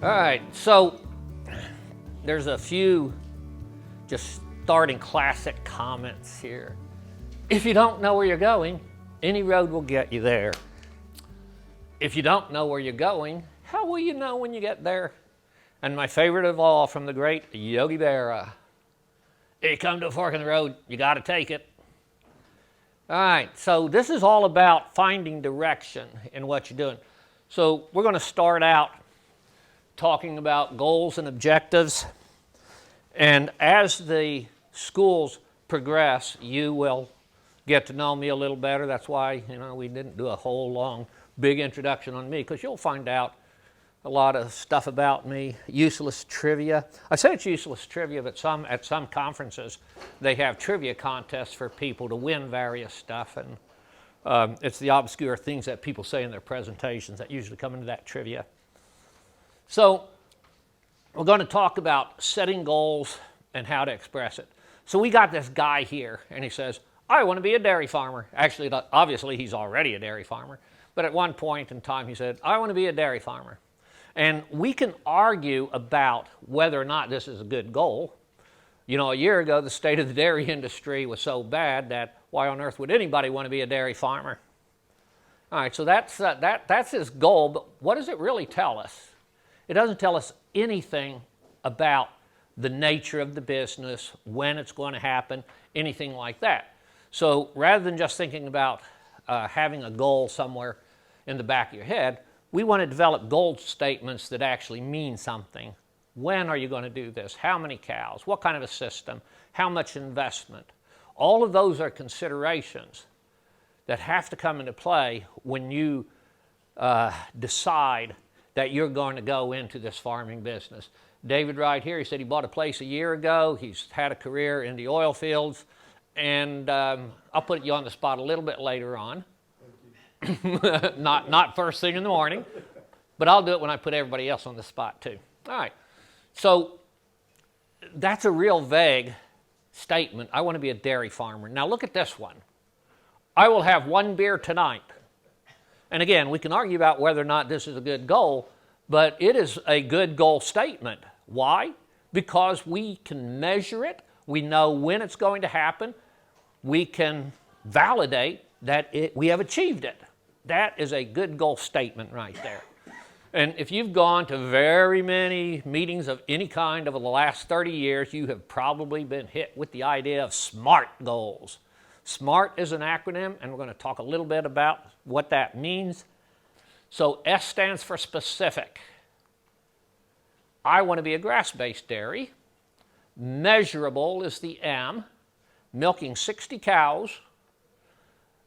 All right, so there's a few just starting classic comments here. If you don't know where you're going, any road will get you there. If you don't know where you're going, how will you know when you get there? And my favorite of all, from the great Yogi Berra, if you come to a fork in the road, you got to take it. All right, so this is all about finding direction in what you're doing. So we're going to start out talking about goals and objectives. And as the schools progress, you will get to know me a little better. That's why, we didn't do a whole long, big introduction on me, because you'll find out a lot of stuff about me, useless trivia. I say it's useless trivia, but at some conferences, they have trivia contests for people to win various stuff. And it's the obscure things that people say in their presentations that usually come into that trivia. So we're going to talk about setting goals and how to express it. So we got this guy here, and he says, I want to be a dairy farmer. Actually, obviously, he's already a dairy farmer. But at one point in time, he said, I want to be a dairy farmer. And we can argue about whether or not this is a good goal. A year ago, the state of the dairy industry was so bad that why on earth would anybody want to be a dairy farmer? All right, so that's his goal, but what does it really tell us? It doesn't tell us anything about the nature of the business, when it's going to happen, anything like that. So rather than just thinking about having a goal somewhere in the back of your head, we want to develop goal statements that actually mean something. When are you going to do this? How many cows? What kind of a system? How much investment? All of those are considerations that have to come into play when you decide that you're going to go into this farming business. David right here, he said he bought a place a year ago. He's had a career in the oil fields. And I'll put you on the spot a little bit later on. not first thing in the morning, but I'll do it when I put everybody else on the spot too. All right, so that's a real vague statement. I want to be a dairy farmer. Now look at this one. I will have one beer tonight. And again, we can argue about whether or not this is a good goal, but it is a good goal statement. Why? Because we can measure it. We know when it's going to happen. We can validate that we have achieved it. That is a good goal statement right there. And if you've gone to very many meetings of any kind over the last 30 years, you have probably been hit with the idea of SMART goals. SMART is an acronym, and we're going to talk a little bit about what that means. So S stands for specific. I want to be a grass-based dairy. Measurable is the M. Milking 60 cows.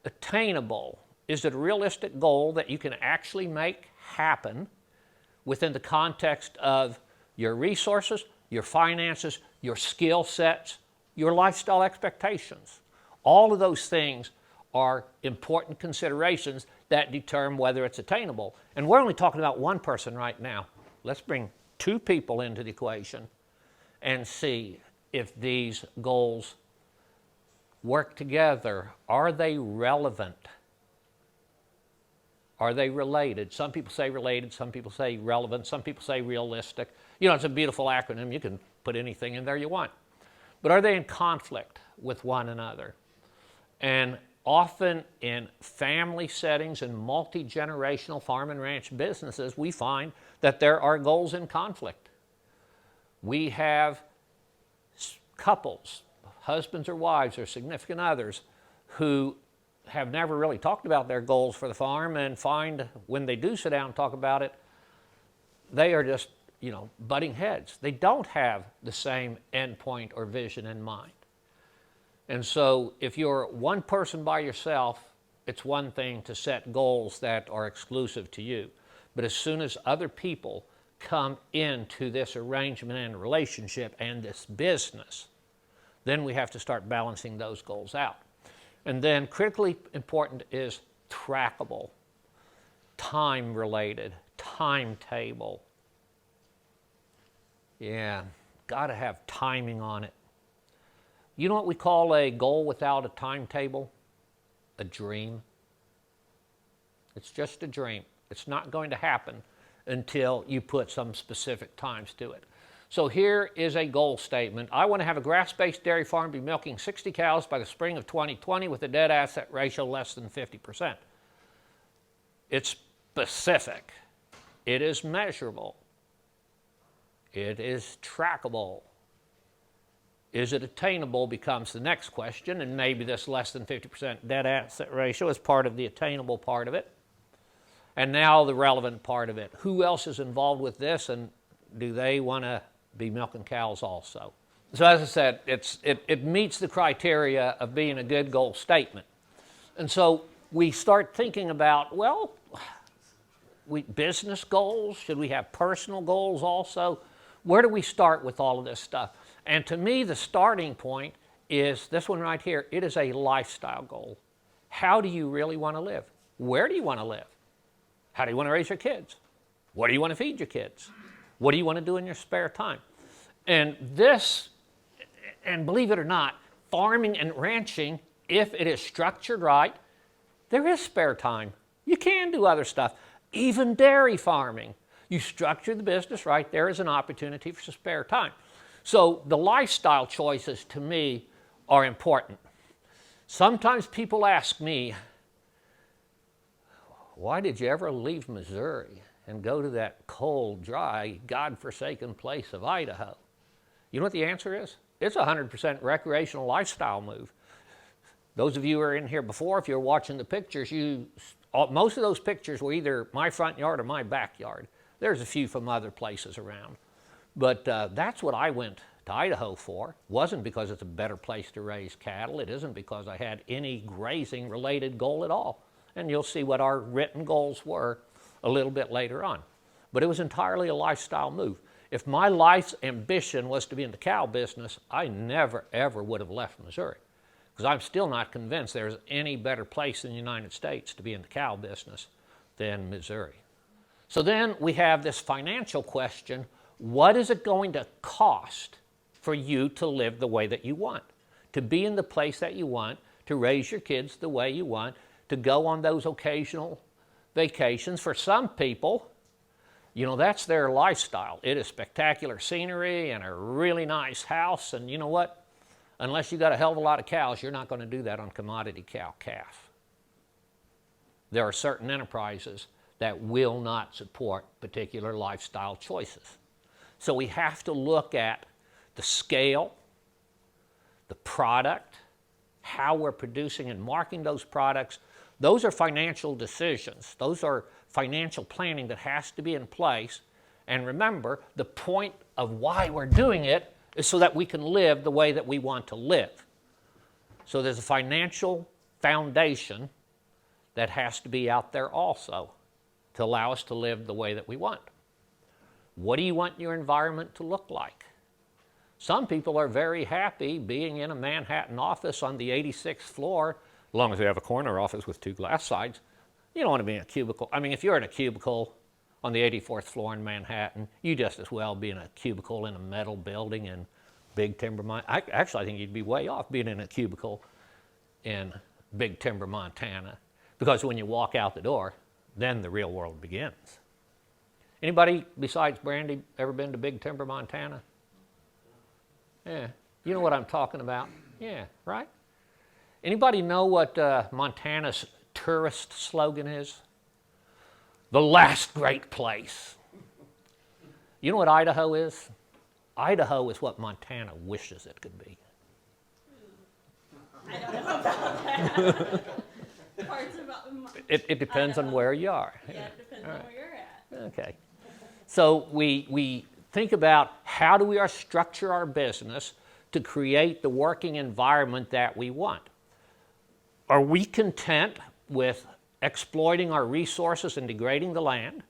Attainable. Is it a realistic goal that you can actually make happen within the context of your resources, your finances, your skill sets, your lifestyle expectations? All of those things are important considerations that determine whether it's attainable. And we're only talking about one person right now. Let's bring two people into the equation and see if these goals work together. Are they relevant? Are they related? Some people say related, some people say relevant, some people say realistic. It's a beautiful acronym. You can put anything in there you want. But are they in conflict with one another? And often in family settings and multi-generational farm and ranch businesses, we find that there are goals in conflict. We have couples, husbands or wives or significant others, who have never really talked about their goals for the farm, and find when they do sit down and talk about it, they are just, butting heads. They don't have the same endpoint or vision in mind. And so if you're one person by yourself, it's one thing to set goals that are exclusive to you. But as soon as other people come into this arrangement and relationship and this business, then we have to start balancing those goals out. And then critically important is trackable, time-related, timetable. Yeah, got to have timing on it. You know what we call a goal without a timetable? A dream. It's just a dream. It's not going to happen until you put some specific times to it. So here is a goal statement. I want to have a grass-based dairy farm be milking 60 cows by the spring of 2020 with a dead asset ratio less than 50%. It's specific. It is measurable. It is trackable. Is it attainable becomes the next question, and maybe this less than 50% dead asset ratio is part of the attainable part of it. And now the relevant part of it. Who else is involved with this, and do they want to be milking cows also? So as I said, it meets the criteria of being a good goal statement. And so we start thinking about, well, business goals, should we have personal goals also? Where do we start with all of this stuff? And to me, the starting point is this one right here. It is a lifestyle goal. How do you really want to live? Where do you want to live? How do you want to raise your kids? What do you want to feed your kids? What do you want to do in your spare time? And this, and believe it or not, farming and ranching, if it is structured right, there is spare time. You can do other stuff. Even dairy farming. You structure the business right, there is an opportunity for some spare time. So the lifestyle choices, to me, are important. Sometimes people ask me, why did you ever leave Missouri and go to that cold, dry, God-forsaken place of Idaho? You know what the answer is? It's a 100% recreational lifestyle move. Those of you who are in here before, if you're watching the pictures, most of those pictures were either my front yard or my backyard. There's a few from other places around. But that's what I went to Idaho for. It wasn't because it's a better place to raise cattle. It isn't because I had any grazing-related goal at all. And you'll see what our written goals were a little bit later on. But it was entirely a lifestyle move. If my life's ambition was to be in the cow business, I never, ever would have left Missouri. Because I'm still not convinced there's any better place in the United States to be in the cow business than Missouri. So then we have this financial question. What is it going to cost for you to live the way that you want? To be in the place that you want, to raise your kids the way you want, to go on those occasional vacations. For some people, you know, that's their lifestyle. It is spectacular scenery and a really nice house, and you know what? Unless you got a hell of a lot of cows, you're not going to do that on commodity cow-calf. There are certain enterprises that will not support particular lifestyle choices. So we have to look at the scale, the product, how we're producing and marketing those products. Those are financial decisions. Those are financial planning that has to be in place. And remember, the point of why we're doing it is so that we can live the way that we want to live. So there's a financial foundation that has to be out there also to allow us to live the way that we want. What do you want your environment to look like? Some people are very happy being in a Manhattan office on the 86th floor, as long as they have a corner office with 2 glass sides. You don't want to be in a cubicle. I mean, if you're in a cubicle on the 84th floor in Manhattan, you just as well be in a cubicle in a metal building in Big Timber, Montana. Actually, I think you'd be way off being in a cubicle in Big Timber, Montana, because when you walk out the door, then the real world begins. Anybody besides Brandy ever been to Big Timber, Montana? Yeah, you know what I'm talking about? Yeah, right? Anybody know what Montana's tourist slogan is? The last great place. You know what Idaho is? Idaho is what Montana wishes it could be. I don't know about that. Parts about It depends on where you are. Yeah, it depends on where you're at. Okay. So we think about how do we structure our business to create the working environment that we want. Are we content with exploiting our resources and degrading the land?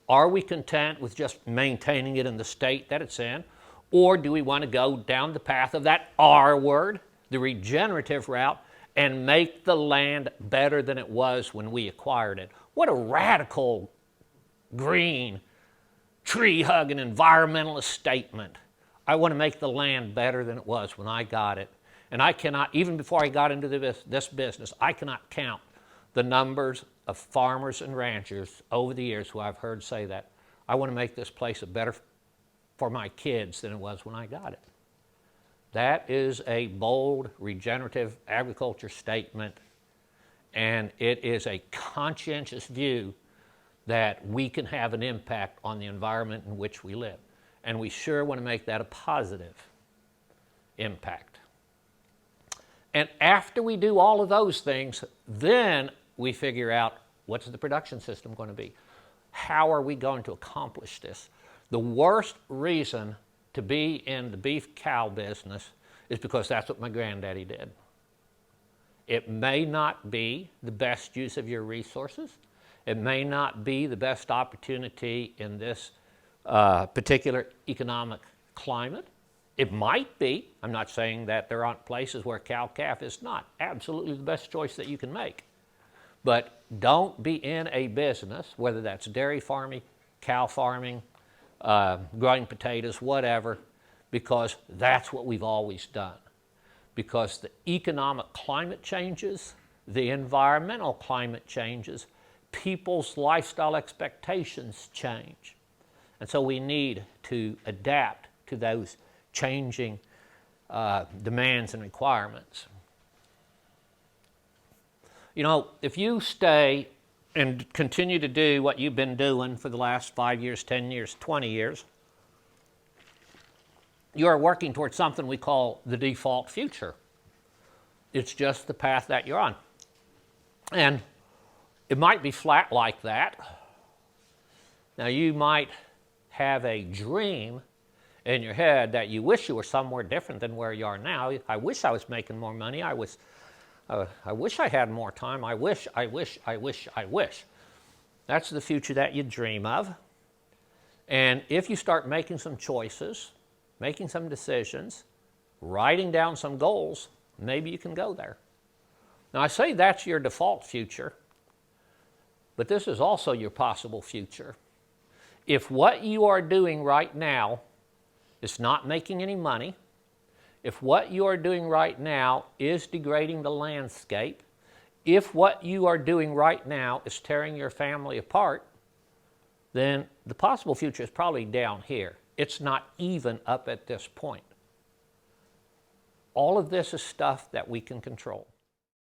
Are we content with just maintaining it in the state that it's in? Or do we want to go down the path of that R word, the regenerative route, and make the land better than it was when we acquired it? What a radical, green, tree-hugging environmentalist statement. I want to make the land better than it was when I got it. And I cannot, even before I got into this business, I cannot count the numbers of farmers and ranchers over the years who I've heard say that. I want to make this place a better for my kids than it was when I got it. That is a bold, regenerative agriculture statement, and it is a conscientious view that we can have an impact on the environment in which we live. And we sure want to make that a positive impact. And after we do all of those things, then we figure out, what's the production system going to be? How are we going to accomplish this? The worst reason to be in the beef cow business is because that's what my granddaddy did. It may not be the best use of your resources. It may not be the best opportunity in this particular economic climate. It might be. I'm not saying that there aren't places where cow-calf is not absolutely the best choice that you can make. But don't be in a business, whether that's dairy farming, cow farming, growing potatoes, whatever, because that's what we've always done. Because the economic climate changes, the environmental climate changes, people's lifestyle expectations change. And so we need to adapt to those changing demands and requirements. You know, if you stay and continue to do what you've been doing for the last 5 years, 10 years, 20 years, you are working towards something we call the default future. It's just the path that you're on. And it might be flat like that. Now, you might have a dream in your head that you wish you were somewhere different than where you are now. I wish I was making more money. I wish I had more time. I wish. That's the future that you dream of. And if you start making some choices, making some decisions, writing down some goals, maybe you can go there. Now, I say that's your default future, but this is also your possible future. If what you are doing right now is not making any money, if what you are doing right now is degrading the landscape, if what you are doing right now is tearing your family apart, then the possible future is probably down here. It's not even up at this point. All of this is stuff that we can control.